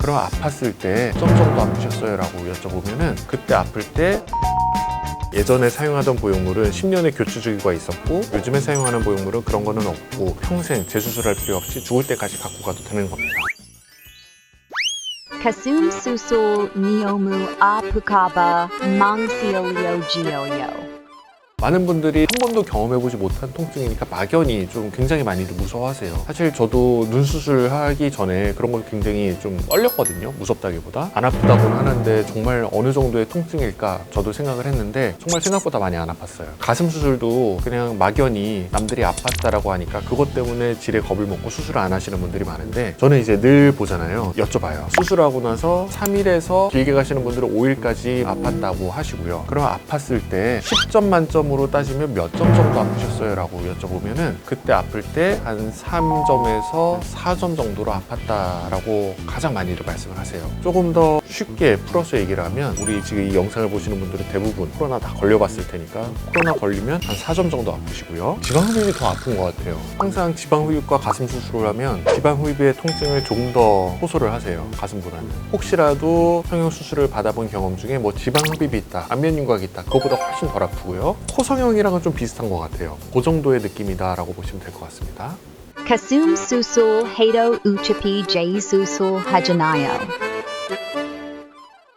그럼 아팠을 때 점 정도 아프셨어요? 라고 여쭤보면은 그때 아플 때 예전에 사용하던 보형물은 10년의 교체 주기가 있었고 요즘에 사용하는 보형물은 그런 거는 없고 평생 재수술할 필요 없이 죽을 때까지 갖고 가도 되는 겁니다. Kasum susul niomu apukaba mangsilio. 많은 분들이 한 번도 경험해보지 못한 통증이니까 막연히 좀 굉장히 많이들 무서워하세요. 사실 저도 눈 수술하기 전에 그런 걸 굉장히 좀 떨렸거든요. 무섭다기보다. 안 아프다고는 하는데 정말 어느 정도의 통증일까 저도 생각을 했는데 정말 생각보다 많이 안 아팠어요. 가슴 수술도 그냥 막연히 남들이 아팠다라고 하니까 그것 때문에 지레 겁을 먹고 수술을 안 하시는 분들이 많은데 저는 이제 늘 보잖아요. 여쭤봐요. 수술하고 나서 3일에서 길게 가시는 분들은 5일까지 아팠다고 하시고요. 그럼 아팠을 때 10점 만점 으로 따지면 몇 점 정도 아프셨어요? 라고 여쭤보면은 그때 아플 때 한 3점에서 4점 정도로 아팠다라고 가장 많이들 말씀을 하세요. 조금 더 쉽게 풀어서 얘기를 하면 우리 지금 이 영상을 보시는 분들은 대부분 코로나 다 걸려봤을 테니까 코로나 걸리면 한 4점 정도 아프시고요. 지방흡입이 더 아픈 것 같아요. 항상 지방흡입과 가슴 수술을 하면 지방흡입의 통증을 조금 더 호소를 하세요. 가슴보다는. 혹시라도 성형수술을 받아본 경험 중에 뭐 지방흡입이 있다, 안면윤곽이 있다, 그거보다 훨씬 덜 아프고요. 코 성형이랑은 좀 비슷한 것 같아요. 그 정도의 느낌이다 라고 보시면 될 것 같습니다. Kasum susul hato uchapi jay susul hajanayo.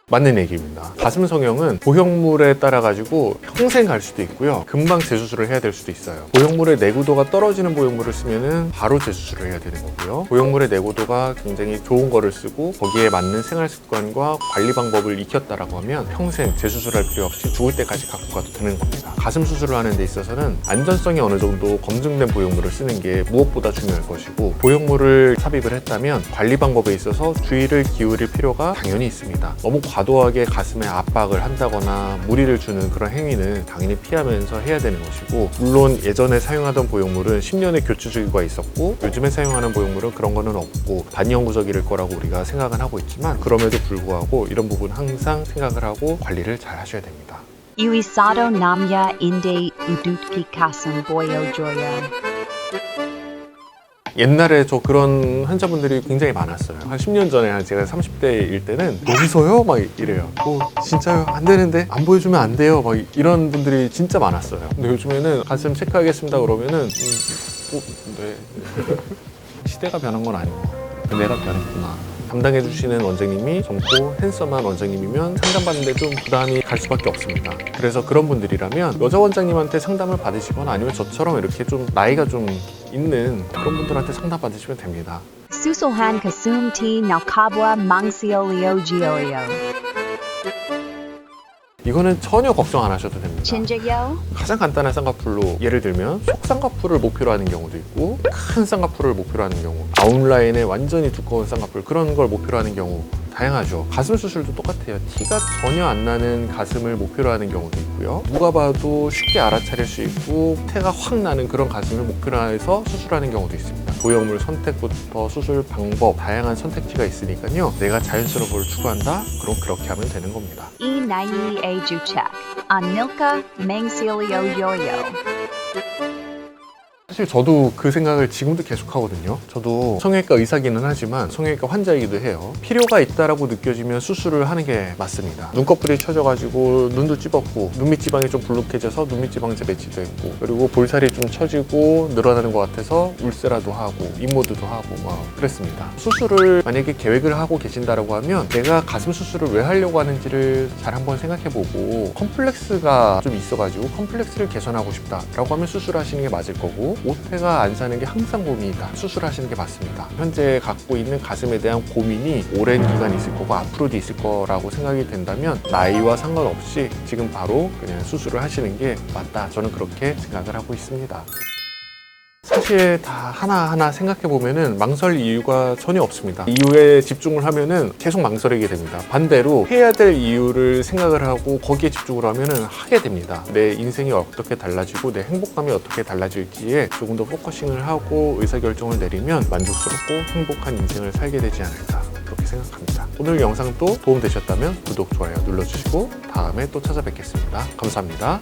맞는 얘기입니다. 가슴 성형은 보형물에 따라 가지고 평생 갈 수도 있고요. 금방 재수술을 해야 될 수도 있어요. 보형물의 내구도가 떨어지는 보형물을 쓰면은 바로 재수술을 해야 되는 거고요. 보형물의 내구도가 굉장히 좋은 거를 쓰고 거기에 맞는 생활 습관과 관리 방법을 익혔다라고 하면 평생 재수술할 필요 없이 죽을 때까지 갖고 가도 되는 겁니다. 가슴 수술을 하는 데 있어서는 안전성이 어느 정도 검증된 보형물을 쓰는 게 무엇보다 중요할 것이고 보형물을 삽입을 했다면 관리 방법에 있어서 주의를 기울일 필요가 당연히 있습니다. 너무 과도하게 가슴에 압박을 한다거나 무리를 주는 그런 행위는 당연히 피하면서 해야 되는 것이고 물론 예전에 사용하던 보형물은 10년의 교체 주기가 있었고 요즘에 사용하는 보형물은 그런 거는 없고 반영구적일 거라고 우리가 생각은 하고 있지만 그럼에도 불구하고 이런 부분 항상 생각을 하고 관리를 잘 하셔야 됩니다. Iwisado namya inde udutki kasum boyojoyo. 옛날에 저 그런 환자분들이 굉장히 많았어요. 한 10년 전에 제가 30대일 때는 여기서요? 막 이래요. 진짜요? 안 되는데? 안 보여주면 안 돼요? 막 이런 분들이 진짜 많았어요. 근데 요즘에는 가슴 체크하겠습니다 그러면은 네. 시대가 변한 건 아니고 내가 변했구나. 담당해주시는 원장님이 젊고 핸섬한 원장님이면 상담받는데 좀 부담이 갈 수밖에 없습니다. 그래서 그런 분들이라면 여자 원장님한테 상담을 받으시거나 아니면 저처럼 이렇게 좀 나이가 좀 있는 그런 분들한테 상담 받으시면 됩니다. Susulhan kasum ti naukabwa mangsilio gioyo. 이거는 전혀 걱정 안 하셔도 됩니다. Chinjayo. 가장 간단한 쌍꺼풀로 예를 들면 속 쌍꺼풀을 목표로 하는 경우도 있고 큰 쌍꺼풀을 목표로 하는 경우 아웃라인에 완전히 두꺼운 쌍꺼풀 그런 걸 목표로 하는 경우 다양하죠. 가슴 수술도 똑같아요. 티가 전혀 안 나는 가슴을 목표로 하는 경우도 있고요. 누가 봐도 쉽게 알아차릴 수 있고 태가 확 나는 그런 가슴을 목표로 해서 수술하는 경우도 있습니다. 보형물 선택부터 수술 방법 다양한 선택지가 있으니까요. 내가 자연스러운 걸 추구한다? 그럼 그렇게 하면 되는 겁니다. E nai a juchak. Anilka mangsilio joyo. 사실 저도 그 생각을 지금도 계속 하거든요. 저도 성형외과 의사기는 하지만 성형외과 환자이기도 해요. 필요가 있다라고 느껴지면 수술을 하는 게 맞습니다. 눈꺼풀이 처져가지고 눈도 찝었고 눈밑 지방이 좀 불룩해져서 눈밑 지방제 배치도 했고 그리고 볼살이 좀 처지고 늘어나는 것 같아서 울세라도 하고 인모드도 하고 막 그랬습니다. 수술을 만약에 계획을 하고 계신다라고 하면 내가 가슴 수술을 왜 하려고 하는지를 잘 한번 생각해보고 컴플렉스가 좀 있어가지고 컴플렉스를 개선하고 싶다라고 하면 수술하시는 게 맞을 거고 오태가 안 사는 게 항상 고민이다. 수술하시는 게 맞습니다. 현재 갖고 있는 가슴에 대한 고민이 오랜 기간 있을 거고 앞으로도 있을 거라고 생각이 된다면 나이와 상관없이 지금 바로 그냥 수술을 하시는 게 맞다. 저는 그렇게 생각을 하고 있습니다. 사실 다 하나하나 생각해보면은 망설 이유가 전혀 없습니다. 이유에 집중을 하면은 계속 망설이게 됩니다. 반대로 해야 될 이유를 생각을 하고 거기에 집중을 하면은 하게 됩니다. 내 인생이 어떻게 달라지고 내 행복감이 어떻게 달라질지에 조금 더 포커싱을 하고 의사결정을 내리면 만족스럽고 행복한 인생을 살게 되지 않을까 그렇게 생각합니다. 오늘 영상도 도움되셨다면 구독, 좋아요 눌러주시고 다음에 또 찾아뵙겠습니다. 감사합니다.